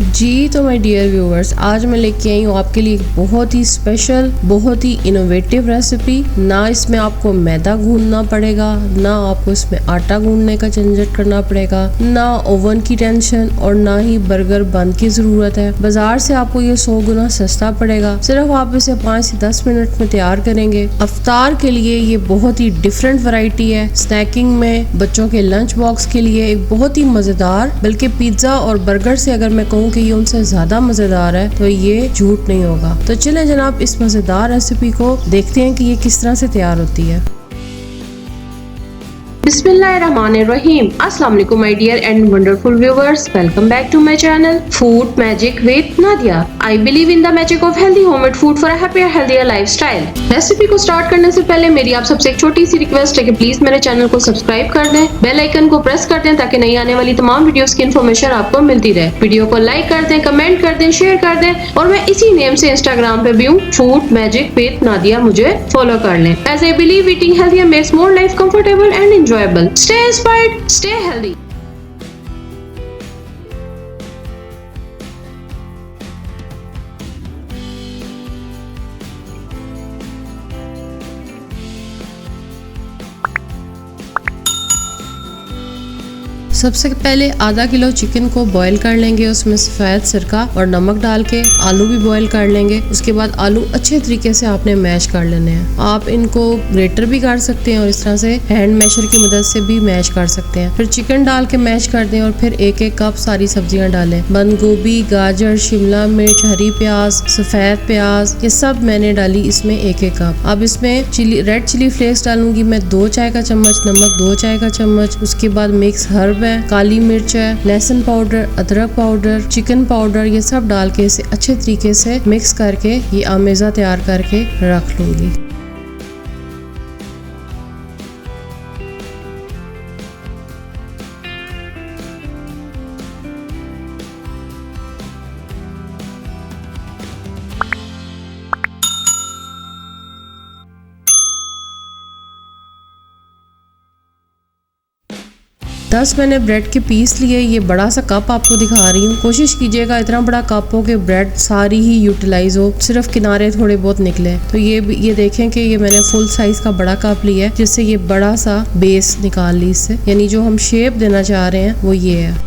जी तो my dear viewers, आज मैं लेके आई हूँ आपके लिए एक बहुत ही स्पेशल, बहुत ही इनोवेटिव रेसिपी। ना इसमें आपको मैदा गूंदना पड़ेगा, ना आपको इसमें आटा गूंदने का झंझट करना पड़ेगा, ना ओवन की टेंशन और ना ही बर्गर बन की जरूरत है। बाजार से आपको ये 100 गुना सस्ता पड़ेगा। सिर्फ आप इसे 5 से 10 मिनट में तैयार करेंगे। अफ्तार के लिए ये बहुत ही डिफरेंट वैरायटी है। स्नैकिंग में, बच्चों के लंच बॉक्स के लिए एक बहुत ही मजेदार, बल्कि पिज्जा और बर्गर से अगर मैं कहूँ कि ये उनसे ज्यादा मजेदार है तो ये झूठ नहीं होगा। तो चलें जनाब, इस मजेदार रेसिपी को देखते हैं कि ये किस तरह से तैयार होती है। बिस्मिल्लाहिर्रहमानिर्रहीम। अस्सलाम वालेकुम my dear and wonderful viewers, welcome back to my channel food magic with Nadia. I believe in the magic of healthy homemade food for a happier healthier lifestyle. Recipe को स्टार्ट करने से पहले मेरी आप सबसे एक छोटी सी रिक्वेस्ट है कि प्लीज मेरे चैनल को सब्सक्राइब कर दें, बेल आइकन को प्रेस कर दें ताकि नई आने वाली तमाम वीडियोस की इन्फॉर्मेशन आपको मिलती रहे। वीडियो को लाइक कर दें, कमेंट कर दें, शेयर कर दें और मैं इसी नेम से इंस्टाग्राम पे भी हूँ, फूड मैजिक विद नादिया, मुझे फॉलो कर लें। As I believe eating healthier makes more life comfortable and enjoyable. Stay inspired, stay healthy. सबसे पहले आधा किलो चिकन को बॉईल कर लेंगे। उसमें सफ़ेद सिरका और नमक डाल के आलू भी बॉईल कर लेंगे। उसके बाद आलू अच्छे तरीके से आपने मैश कर लेने हैं। आप इनको ग्रेटर भी कर सकते हैं और इस तरह से हैंड मैशर की मदद से भी मैश कर सकते हैं। फिर चिकन डाल के मैश कर दें और फिर एक एक कप सारी सब्जियां डालें। बंद गोभी, गाजर, शिमला मिर्च, हरी प्याज, सफ़ेद प्याज, ये सब मैंने डाली इसमें एक एक कप। अब इसमें रेड चिली फ्लेक्स डालूंगी मैं 2 चाय का चम्मच, नमक 2 चाय का चम्मच। उसके बाद मिक्स हर्ब, काली मिर्च है, लहसुन पाउडर, अदरक पाउडर, चिकन पाउडर, ये सब डाल के इसे अच्छे तरीके से मिक्स करके ये आमेजा तैयार करके रख लूंगी। दस मैंने ब्रेड के पीस लिए। ये बड़ा सा कप आपको दिखा रही हूँ। कोशिश कीजिएगा इतना बड़ा कप हो कि ब्रेड सारी ही यूटिलाइज हो, सिर्फ किनारे थोड़े बहुत निकले। तो ये देखें कि ये मैंने फुल साइज का बड़ा कप लिया है, जिससे ये बड़ा सा बेस निकाल ली इससे, यानी जो हम शेप देना चाह रहे हैं वो ये है।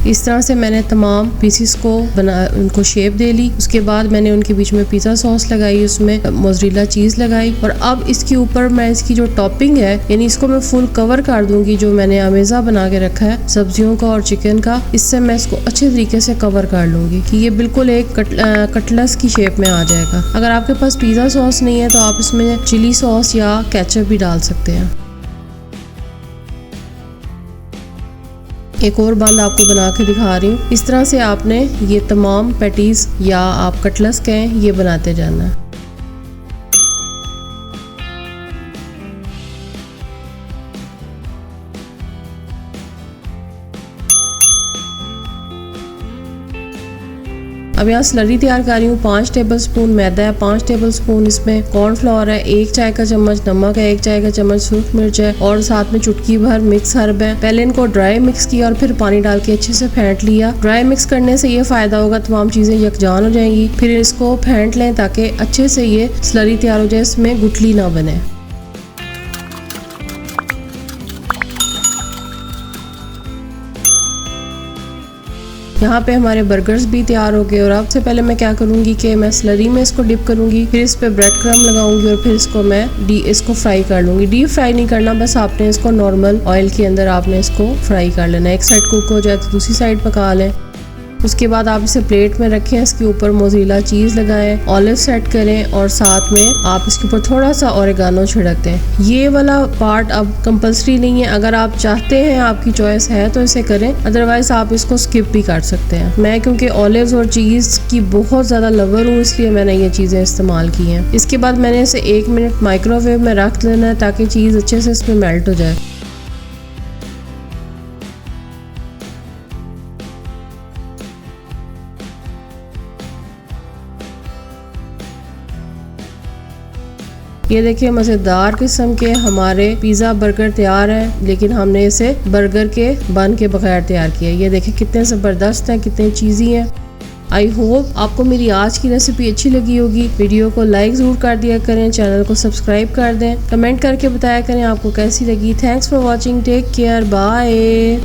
इस तरह से मैंने तमाम पीसीस को उनको शेप दे ली। उसके बाद मैंने उनके बीच में पिज़्ज़ा सॉस लगाई, उसमें मोज़रेला चीज़ लगाई और अब इसके ऊपर मैं इसकी जो टॉपिंग है, यानी इसको मैं फुल कवर कर दूंगी। जो मैंने अमेज़ा बना के रखा है सब्जियों का और चिकन का, इससे मैं इसको अच्छे तरीके से कवर कर लूंगी कि ये बिल्कुल एक कटलस की शेप में आ जाएगा। अगर आपके पास पिज़्ज़ा सॉस नहीं है तो आप इसमें चिली सॉस या केचप भी डाल सकते हैं। एक और बंद आपको बना के दिखा रही हूँ। इस तरह से आपने ये तमाम पैटीज या आप कटलस कहें, ये बनाते जाना है। अब यहाँ स्लरी तैयार कर रही हूँ। 5 टेबलस्पून मैदा है, 5 टेबलस्पून इसमें कॉर्नफ्लोर है, 1 चाय का चम्मच नमक है, 1 चाय का चम्मच सूख मिर्च है और साथ में चुटकी भर मिक्स हर्ब है। पहले इनको ड्राई मिक्स किया और फिर पानी डाल के अच्छे से फेंट लिया। ड्राई मिक्स करने से ये फायदा होगा, तमाम चीजें यकजान हो जाएंगी। फिर इसको फेंट लें ताकि अच्छे से ये स्लरी तैयार हो जाए, इसमें गुठली ना बने। यहाँ पे हमारे बर्गर्स भी तैयार हो गए और अब से पहले मैं क्या करूँगी कि मैं स्लरी में इसको डिप करूँगी, फिर इस पे ब्रेड क्रम्ब लगाऊंगी और फिर इसको मैं इसको फ्राई कर लूँगी। डीप फ्राई नहीं करना, बस आपने इसको नॉर्मल ऑयल के अंदर आपने इसको फ्राई कर लेना। एक साइड कुक हो जाए तो दूसरी साइड पका लें। उसके बाद आप इसे प्लेट में रखें, इसके ऊपर मोज़रेला चीज़ लगाएं, ऑलिव सेट करें और साथ में आप इसके ऊपर थोड़ा सा ओरिगानो छिड़क दें। ये वाला पार्ट अब कंपल्सरी नहीं है, अगर आप चाहते हैं, आपकी चॉइस है तो इसे करें, अदरवाइज आप इसको स्किप भी कर सकते हैं। मैं क्योंकि ऑलिव्स और चीज़ की बहुत ज़्यादा लवर हूँ, इसलिए मैंने ये चीज़ें इस्तेमाल की हैं। इसके बाद मैंने इसे 1 मिनट माइक्रोवेव में रख लेना है ताकि चीज़ अच्छे से इसमें मेल्ट हो जाए। ये देखिए मजेदार किस्म के हमारे पिज्जा बर्गर तैयार है, लेकिन हमने इसे बर्गर के बन के बगैर तैयार किया। ये देखिए कितने जबरदस्त हैं, कितने चीज़ी हैं। आई होप आपको मेरी आज की रेसिपी अच्छी लगी होगी। वीडियो को लाइक ज़रूर कर दिया करें, चैनल को सब्सक्राइब कर दें, कमेंट करके बताया करें आपको कैसी लगी। Thanks for watching, take care, bye.